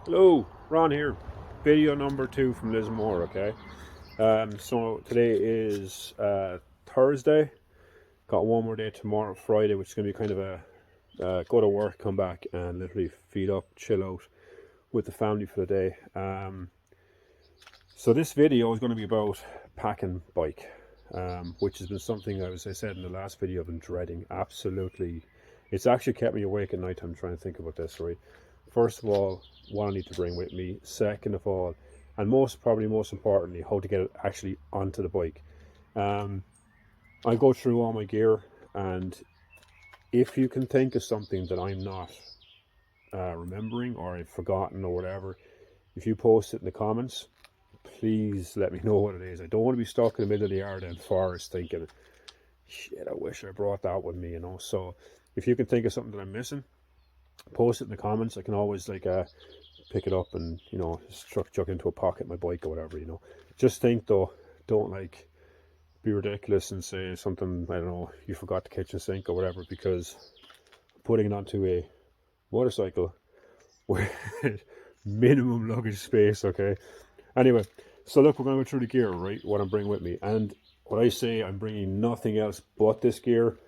Hello, Ron here. Video number 2 from Lismore, okay? So today is Thursday. Got one more day tomorrow, Friday, which is going to be kind of a go to work, come back, and literally feed up, chill out with the family for the day. So this video is going to be about packing bike, which has been something, as I said in the last video, I've been dreading. Absolutely. It's actually kept me awake at night time trying to think about this, right? First of all, what I need to bring with me. Second of all, and probably most importantly, how to get it actually onto the bike. I go through all my gear, and if you can think of something that I'm not remembering or I've forgotten or whatever, if you post it in the comments, please let me know what it is. I don't want to be stuck in the middle of the yard and forest thinking, shit, I wish I brought that with me, So if you can think of something that I'm missing, post it in the comments. I can always pick it up and just chuck into a pocket my bike or whatever. Just think though, don't be ridiculous and say something, I don't know, you forgot the kitchen sink or whatever, because putting it onto a motorcycle with minimum luggage space. Okay, anyway, so look, we're going to go through the gear, right? What I'm bringing with me, and when I say I'm bringing nothing else but this gear,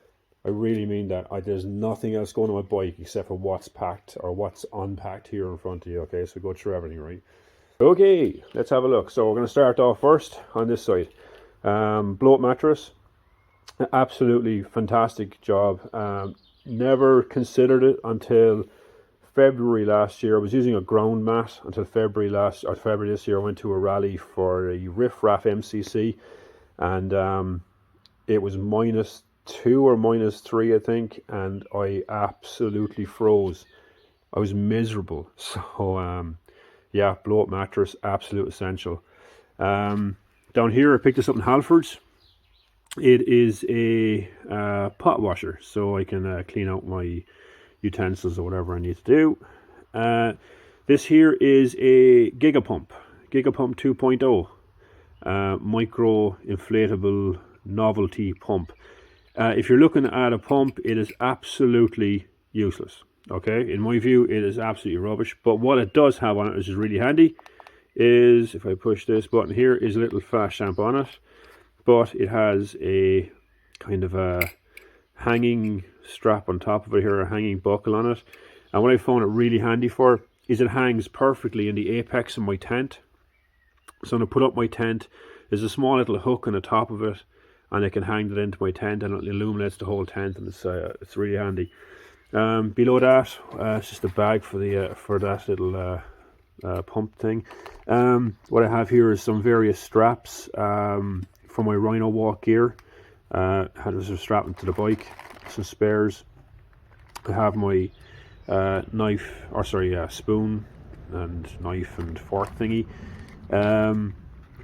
I really mean that. There's nothing else going on my bike except for what's packed or what's unpacked here in front of you. Okay, so go through everything, right? Okay, let's have a look. So we're going to start off first on this side. Blow-up mattress, absolutely fantastic job. Never considered it until February last year. I was using a ground mat until February this year. I went to a rally for a Riff Raff MCC, and it was -2 or -3, I think, and I absolutely froze. I was miserable. So yeah, blow-up mattress, absolute essential. Down here I picked this up in Halfords. It is a pot washer, so I can clean out my utensils or whatever I need to do. This here is a Gigapump 2.0 micro inflatable novelty pump. If you're looking at a pump, it is absolutely useless. Okay, in my view, it is absolutely rubbish. But what it does have on it, which is really handy, is if I push this button here, is a little flash stamp on it. But it has a kind of a hanging strap on top of it here, a hanging buckle on it. And what I found it really handy for is it hangs perfectly in the apex of my tent. So when I put up my tent, there's a small little hook on the top of it, and I can hang that into my tent, and it illuminates the whole tent, and it's really handy. Below that, it's just a bag for that little pump thing. What I have here is some various straps for my Rhino walk gear. Had this strapped into the bike. Some spares. I have my spoon and knife and fork thingy.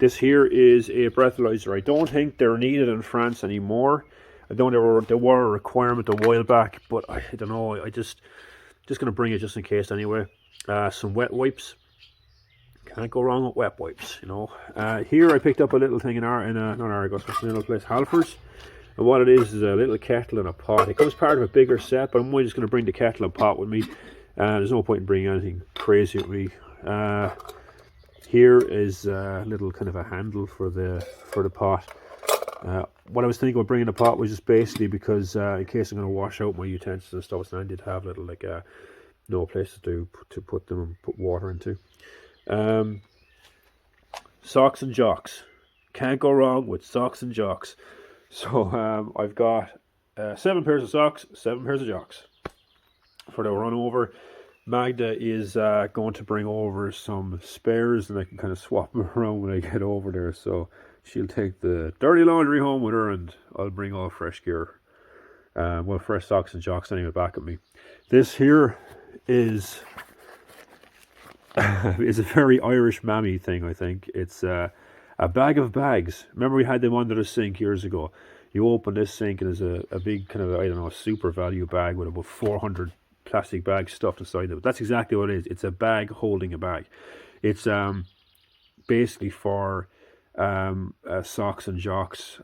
This here is a breathalyzer. I don't think they're needed in France anymore. I don't know, there were a requirement a while back, but I don't know. I just going to bring it just in case anyway. Some wet wipes. Can't go wrong with wet wipes, Here I picked up a little thing not Argos, but a little place, Halfords. And what it is a little kettle and a pot. It comes part of a bigger set, but I'm only just going to bring the kettle and pot with me. There's no point in bringing anything crazy with me. Here is a little kind of a handle for the pot. What I was thinking about bringing the pot was just basically because in case I'm going to wash out my utensils and stuff, so I did have a little no place to put them and put water into. Socks and jocks. Can't go wrong with socks and jocks. So I've got 7 pairs of socks, 7 pairs of jocks for the run over. Magda is going to bring over some spares, and I can kind of swap them around when I get over there. So she'll take the dirty laundry home with her, and I'll bring all fresh gear. Fresh socks and jocks anyway back at me. This here is is a very Irish mammy thing, I think. It's a bag of bags. Remember we had them under the sink years ago. You open this sink and there's a big kind of, I don't know, super value bag with about 400 plastic bags stuffed inside it. That's exactly what it is. It's a bag holding a bag. It's basically for socks and jocks,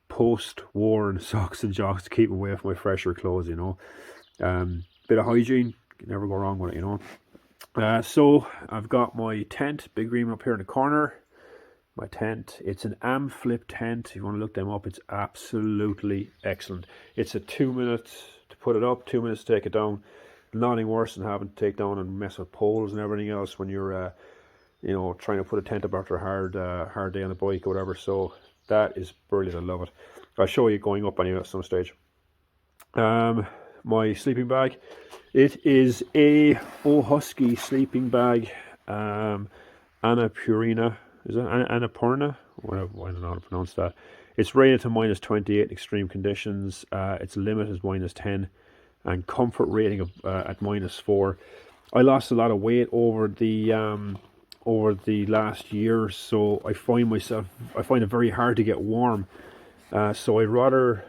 post-worn socks and jocks to keep away from my fresher clothes, Bit of hygiene, you can never go wrong with it, So I've got my tent, big green up here in the corner. My tent, it's an Amflip tent. If you want to look them up, it's absolutely excellent. It's a 2 minutes to put it up, 2 minutes to take it down. Nothing worse than having to take down and mess with poles and everything else when you're trying to put a tent up after a hard day on the bike or whatever. So that is brilliant. I love it. I'll show you going up anyway at some stage. My sleeping bag, it is a Husky sleeping bag. Annapurna, is it Annapurna? Whatever, I don't know how to pronounce that. It's rated to -28 in extreme conditions. Its limit is -10, and comfort rating of at -4. I lost a lot of weight over the last year, so I find it very hard to get warm. So I'd rather,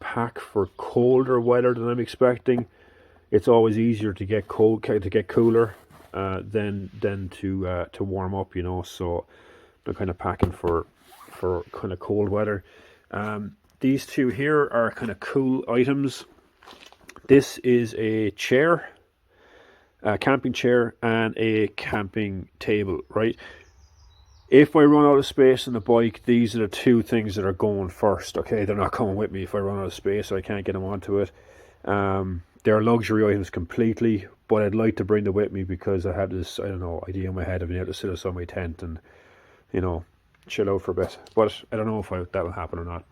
pack for colder weather than I'm expecting. It's always easier to get cooler than to warm up, So I'm kind of packing for kind of cold weather. These two here are kind of cool items. This is a chair, a camping chair, and a camping table, right? If I run out of space on the bike, these are the two things that are going first, okay? They're not coming with me if I run out of space, so I can't get them onto it. They're luxury items completely, but I'd like to bring them with me because I have this, I don't know, idea in my head of being able to sit outside my tent and, chill out for a bit. But I don't know if that'll happen or not.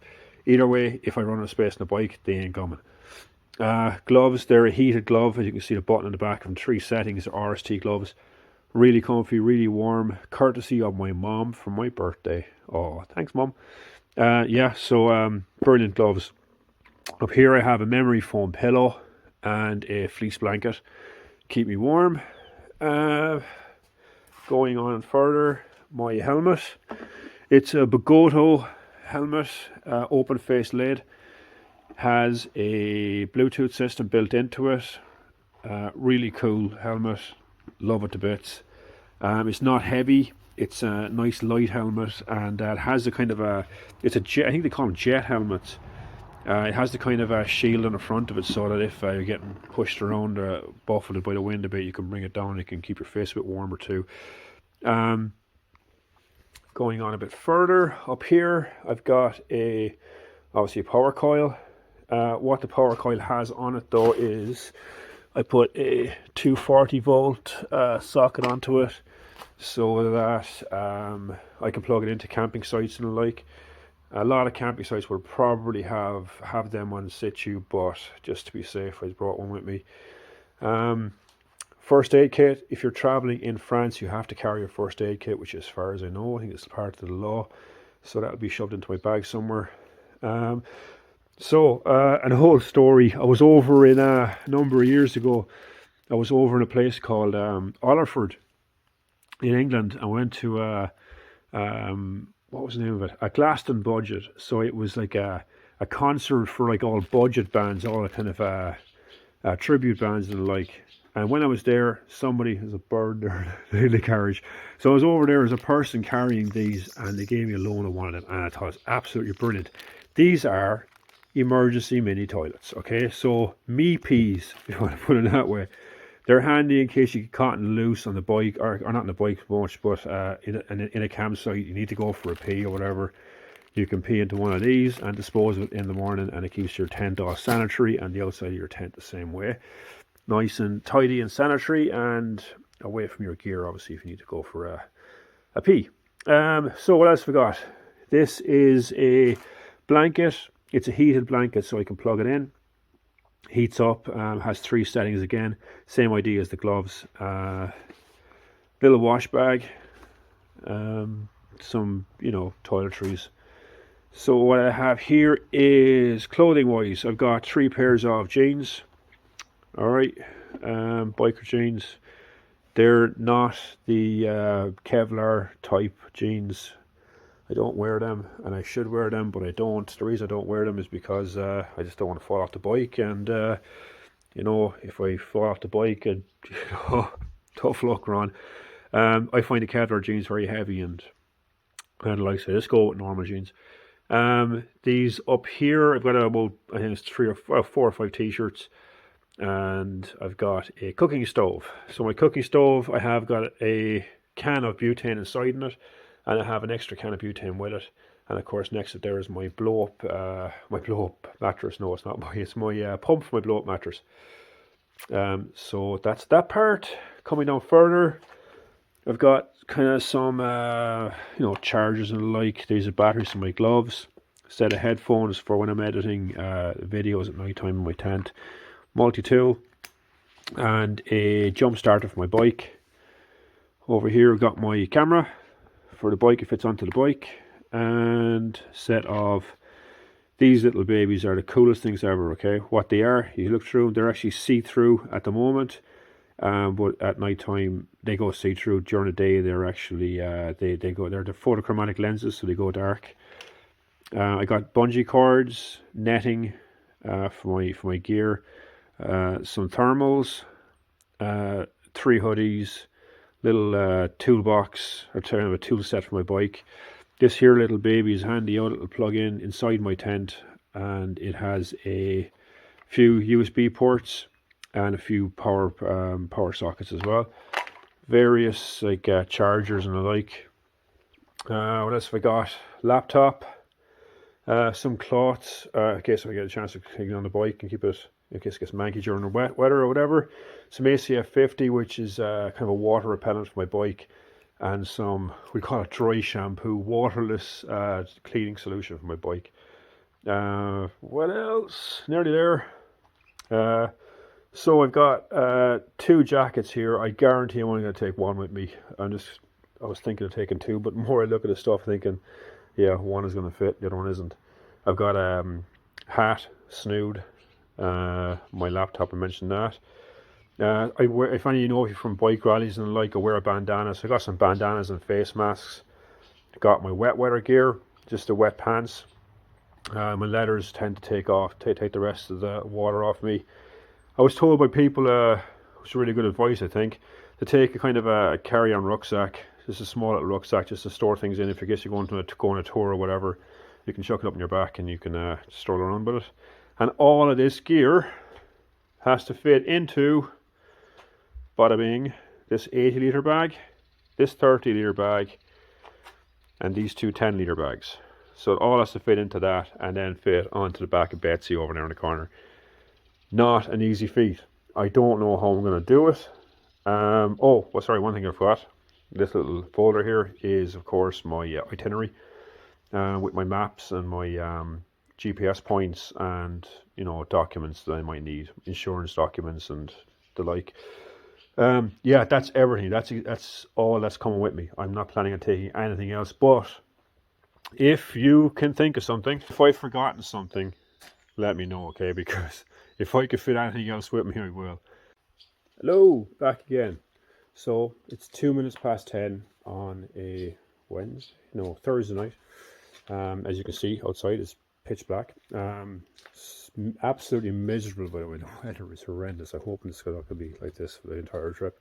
Either way, if I run out of space on the bike, they ain't coming. Gloves, they're a heated glove. As you can see the button on the back from 3 settings, RST gloves. Really comfy, really warm, courtesy of my mom for my birthday. Oh, thanks, Mom. Brilliant gloves. Up here I have a memory foam pillow and a fleece blanket. Keep me warm. Going on further, my helmet. It's a Bogoto helmet, open face lid. Has a Bluetooth system built into it. Really cool helmet. Love it to bits. It's not heavy. It's a nice light helmet, and it has a kind of it's a jet. I think they call them jet helmets. It has the kind of a shield on the front of it, so that if you're getting pushed around or buffeted by the wind a bit, you can bring it down. You can keep your face a bit warmer too. Going on a bit further, up here I've got obviously a power coil. What the power coil has on it though is I put a 240 volt socket onto it so that I can plug it into camping sites and the like. A lot of camping sites will probably have them on situ, but just to be safe, I brought one with me. First aid kit. If you're traveling in France, you have to carry a first aid kit, which as far as I know, I think it's part of the law. So that'll be shoved into my bag somewhere. And a whole story. I was over in a number of years ago. I was over in a place called Ollerford in England. I went to what was the name of it? A Glaston budget. So it was like a concert for like all budget bands, all kind of tribute bands and the like. And when I was there, somebody has a bird there in the carriage. So I was over there as a person carrying these, and they gave me a loan of one of them, and I thought it was absolutely brilliant. These are emergency mini toilets, okay? So me-peas, if you want to put it that way. They're handy in case you get caught and loose on the bike, or not on the bike much, but in a campsite, you need to go for a pee or whatever. You can pee into one of these and dispose of it in the morning, and it keeps your tent all sanitary and the outside of your tent the same way. Nice and tidy and sanitary, and away from your gear, obviously, if you need to go for a pee. So what else we got? This is a blanket. It's a heated blanket, so I can plug it in. Heats up, has 3 settings again. Same idea as the gloves. Little wash bag. Some, toiletries. So what I have here is clothing-wise. I've got 3 pairs of jeans. Alright, biker jeans. They're not the Kevlar type jeans. I don't wear them, and I should wear them, but I don't. The reason I don't wear them is because I just don't want to fall off the bike, and if I fall off the bike, and tough luck, Ron. I find the Kevlar jeans very heavy, and like I say, let's go with normal jeans. These up here, I've got about, I think it's 4 or 5 t-shirts. and I've got a cooking stove. So my cooking stove, I have got a can of butane inside in it, and I have an extra can of butane with it. And of course, next to there is my blow up mattress. No, it's not it's my pump for my blow up mattress. So that's that part. Coming down further, I've got kind of some chargers and the like. These are batteries for my gloves. A set of headphones for when I'm editing videos at night time in my tent. Multi-tool, and a jump starter for my bike. Over here I've got my camera for the bike. It fits onto the bike. And set of these little babies are the coolest things ever. Okay, what they are, you look through, they're actually see-through at the moment, but at night time they go see-through. During the day they're actually they're the photochromatic lenses, so they go dark. I got bungee cords, netting for my gear, some thermals, 3 hoodies, little toolbox or a tool set for my bike. This here little baby is handy out. It'll plug in inside my tent, and it has a few USB ports and a few power sockets as well. Various like chargers and the like. What else have I got? Laptop, some cloths in case I get a chance to take it on the bike and keep it in case it gets manky during the wet weather or whatever. Some ACF 50, which is kind of a water repellent for my bike. And some, we call it dry shampoo, waterless cleaning solution for my bike. What else? Nearly there. So I've got 2 jackets here. I guarantee I'm only going to take one with me. I was thinking of taking 2, but the more I look at the stuff, thinking, yeah, one is going to fit, the other one isn't. I've got a hat, snood, my laptop, I mentioned that. I wear, if any of you know, if you're from bike rallies and the like, I wear a bandana. So I got some bandanas and face masks. Got my wet weather gear, just the wet pants. My leathers tend to take the rest of the water off me. I was told by people, it's really good advice, I think, to take a kind of a carry-on rucksack, just a small little rucksack, just to store things in. If you guess you're going to go on a tour or whatever, you can chuck it up on your back and you can stroll around with it. And all of this gear has to fit into, bada bing, this 80-litre bag, this 30-litre bag, and these 2 10-litre bags. So it all has to fit into that and then fit onto the back of Betsy over there in the corner. Not an easy feat. I don't know how I'm going to do it. One thing I forgot. This little folder here is, of course, my itinerary with my maps and my GPS points and, documents that I might need, insurance documents and the like. That's everything. That's all that's coming with me. I'm not planning on taking anything else. But if you can think of something, if I've forgotten something, let me know, okay? Because if I could fit anything else with me, I will. Hello, back again. So it's 2 minutes past 10 on a Thursday night. As you can see, outside it's pitch black. It's absolutely miserable, by the way. The weather is horrendous. I hope it's going to be like this for the entire trip.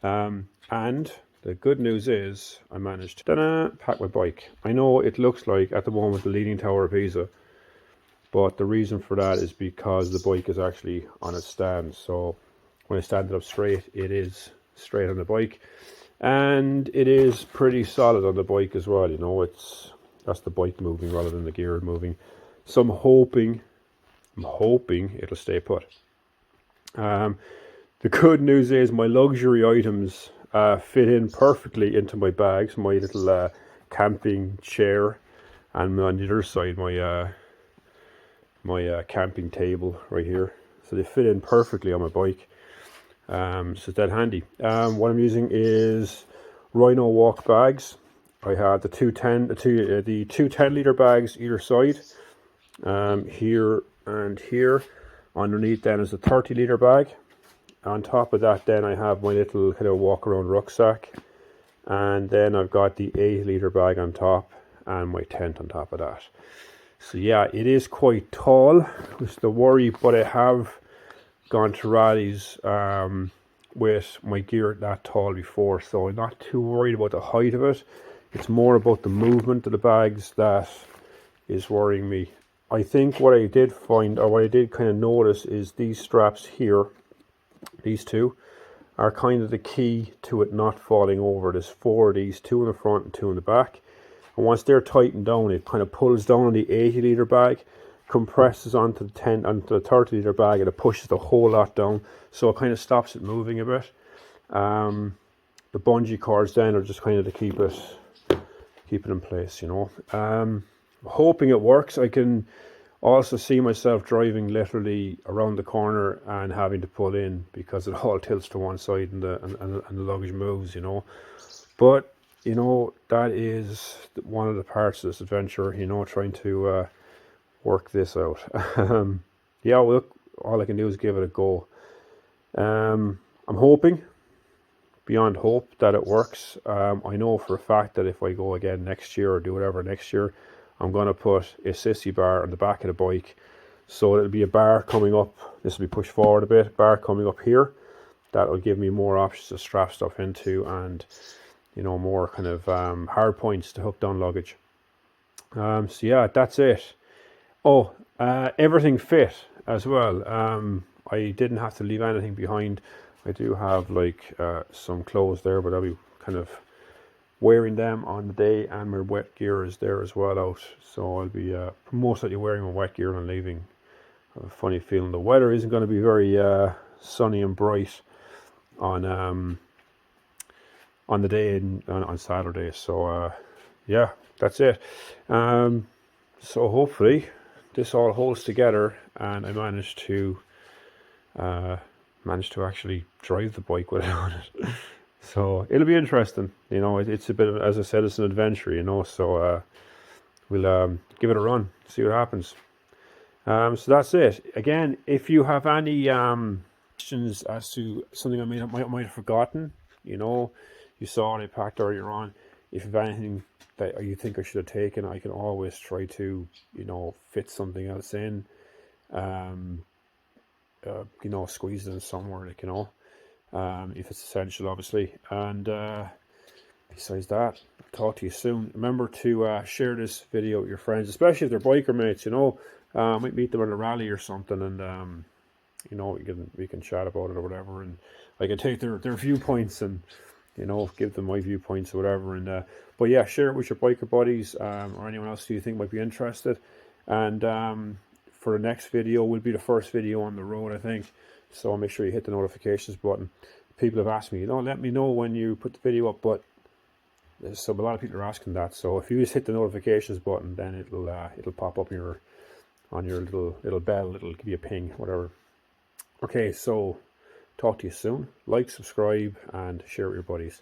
And the good news is I managed to pack my bike. I know it looks like at the moment the Leaning Tower of Pisa, but the reason for that is because the bike is actually on its stand. So when I stand it up straight, it is straight on the bike, and it is pretty solid on the bike as well. That's the bike moving rather than the gear moving. So I'm hoping it'll stay put. The good news is my luxury items fit in perfectly into my bags. My little camping chair, and on the other side my camping table right here. So they fit in perfectly on my bike. So it's that handy. What I'm using is Rhino Walk bags. I had the two 10-litre bags either side, here and here. Underneath then is a 30-litre bag. On top of that then I have my little kind of walk around rucksack, and then I've got the 80-litre bag on top and my tent on top of that. So yeah, it is quite tall, which is the worry, but I have gone to rallies with my gear that tall before, so I'm not too worried about the height of it. It's more about the movement of the bags that is worrying me. I think what I did find, or what I did kind of notice, is these straps here, these two, are kind of the key to it not falling over. There's 4 of these, 2 in the front and 2 in the back. And once they're tightened down, it kind of pulls down on the 80-litre bag, compresses onto the 30-litre bag, and it pushes the whole lot down. So it kind of stops it moving a bit. The bungee cords then are just kind of to keep it in place, you know. Hoping it works. I can also see myself driving literally around the corner and having to pull in because it all tilts to one side and the luggage moves, you know. But you know, that is one of the parts of this adventure, you know, trying to work this out. Yeah, well, look, all I can do is give it a go. I'm hoping, beyond hope, that it works. I know for a fact that if I go again next year or do whatever next year, I'm going to put a sissy bar on the back of the bike. So it'll be a bar coming up. This will be pushed forward a bit, bar coming up here. That will give me more options to strap stuff into, and you know, more kind of hard points to hook down luggage. So yeah, that's it. Oh, everything fit as well. I didn't have to leave anything behind. I do have like some clothes there, but I'll be kind of wearing them on the day, and my wet gear is there as well out. So I'll be most likely wearing my wet gear and leaving. I have a funny feeling the weather isn't going to be very sunny and bright on the day on Saturday. So yeah, that's it. So hopefully this all holds together and I managed to actually drive the bike without it. So it'll be interesting, you know. It's a bit of, as I said, it's an adventure, you know. So we'll give it a run, see what happens. So that's it. Again, if you have any questions as to something I might have forgotten, you know, you saw what I packed earlier on. If you have anything that you think I should have taken, I can always try to, you know, fit something else in. You know, squeeze it in somewhere, like, you know, if it's essential, obviously. And besides that, I'll talk to you soon. Remember to share this video with your friends, especially if they're biker mates, you know. Might meet them at a rally or something, and you know, we can chat about it or whatever, and I can take their viewpoints and, you know, give them my viewpoints or whatever. And but yeah, share it with your biker buddies, or anyone else who you think might be interested. And for the next video will be the first video on the road, I think. So make sure you hit the notifications button. People have asked me, you know, let me know when you put the video up, but so a lot of people are asking that. So if you just hit the notifications button, then it'll pop up on your little bell. It'll give you a ping, whatever. Okay, so talk to you soon. Like, subscribe, and share with your buddies.